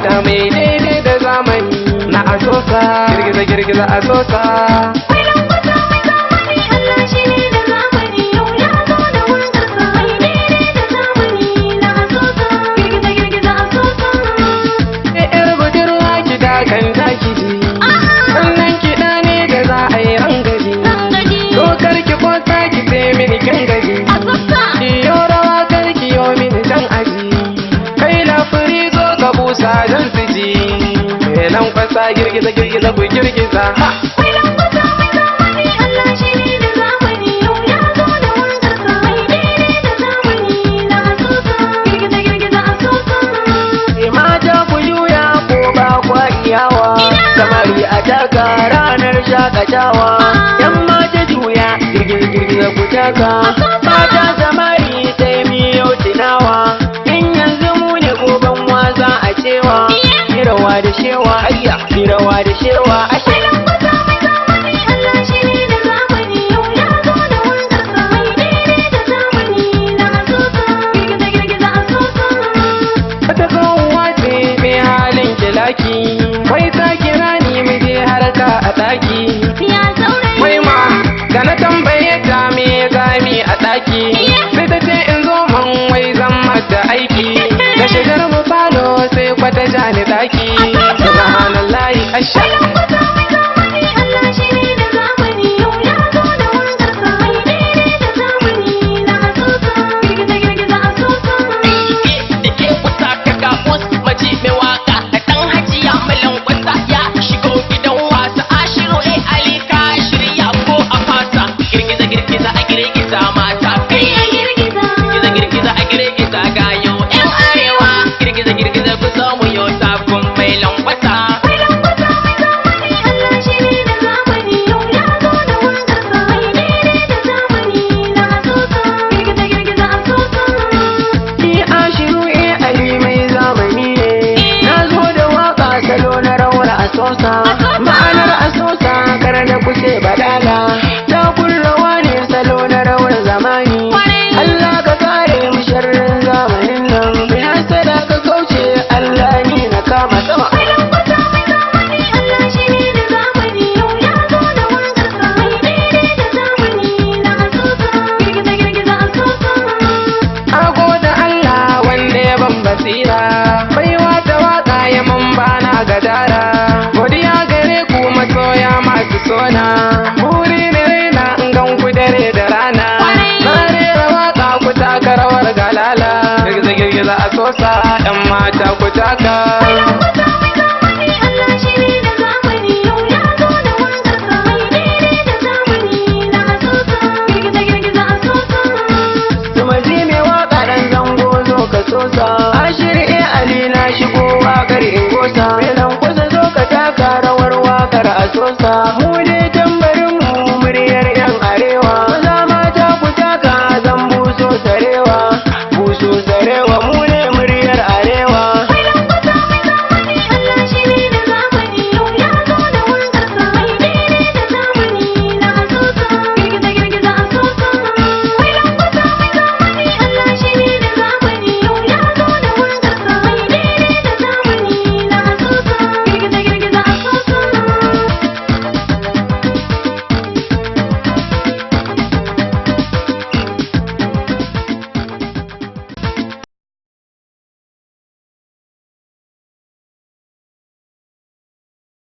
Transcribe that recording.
ta mai daidai da zamani na asosa girgiza girgiza asosa. Mai lambata mai zamani Allah shi ne da zamani yau ya zo da waƙarsa mai daidai da zamani na asosa girgiza girgiza asosa. Yar budurwa kiɗa kan taki ji sannan kiɗa ne da za a yi rangaji dokar ki ko taki sai mini gangaji kiyo rawa kar kiyo mini jan aji kai lafiri zo ka busa don su ji mai lankwasa girgiza girgiza ku girgiza. Mai lambata mai zamani Allah shi ne da zamani yau ya zo da waƙarsa mai daidai da zamani na asosa girgiza girgiza asosa. Mata ku juya ko ba kwa iyawa samari a taka ranar shakatawa yan mata juya girgiza girgiza ku taka mata samari sai miyo tunawa in yanzu mu ne goben wasa a cewa rawa da shewa ayya rawa da shewa ashe. Mai lambata mai zamani Allah shi ne da zamani yau ya zo da waƙarsa mai daidai da zamani na asosa girgiza girgiza asosa. Wata tsohuwa ce mai halin kilaki wai ta kira ni mu je harka a ɗaki Ya saurayi wai ma da na tambaye ta me gami a ɗaki sai ta ce in zo man wai zan mata aiki da shigar mu falo sai kwata ja ni ɗaki subhanallahi asha. Mai lambata mai zamani Allah shi ne da zamani yau ya zo da waƙarsa mai daidai da zamani na asosa girgiza girgiza asosa. da ke kusa ka gabus maji mai waka da ɗan hajiya malan kwasa ya shigo gidan wasa ashiru ali ka shirya ko a fasa girgiza girgiza a girgiza mata kai Girgiza girgiza girgiza a girgiza gayo yan arewa girgiza girgiza ku zo mu yo sabon mai lankwasa. Mai lambata mai zamani Allah shi ne da zamani yau ya zo da waƙarsa mai daidai da zamani na asosa girgiza girgiza asosa. Ni ashiru ali mai zamani ne na zo da waka salo na rawar asosa ma'anar asosa kar da kuce badala ta rawa ne salo na rawar zamani Allah ka kare mu sharrin zamanin nan bi hasada ka kauce Allah ni na kama sama. Mai lambata mai zamani Allah shi ne da zamani yau ya zo da waƙarsa mai daidai da zamani na asosa girgiza girgiza asosa. Ago da Allah wanda ya ban basira baiwa ta waka ya man bana gadara godiya gare ku masoya masu sona buri ne raina in gan ku dare da rana na rera waka ku taka rawar galala girgiza girgiza a sosa yan mata ku taka. Mai lambata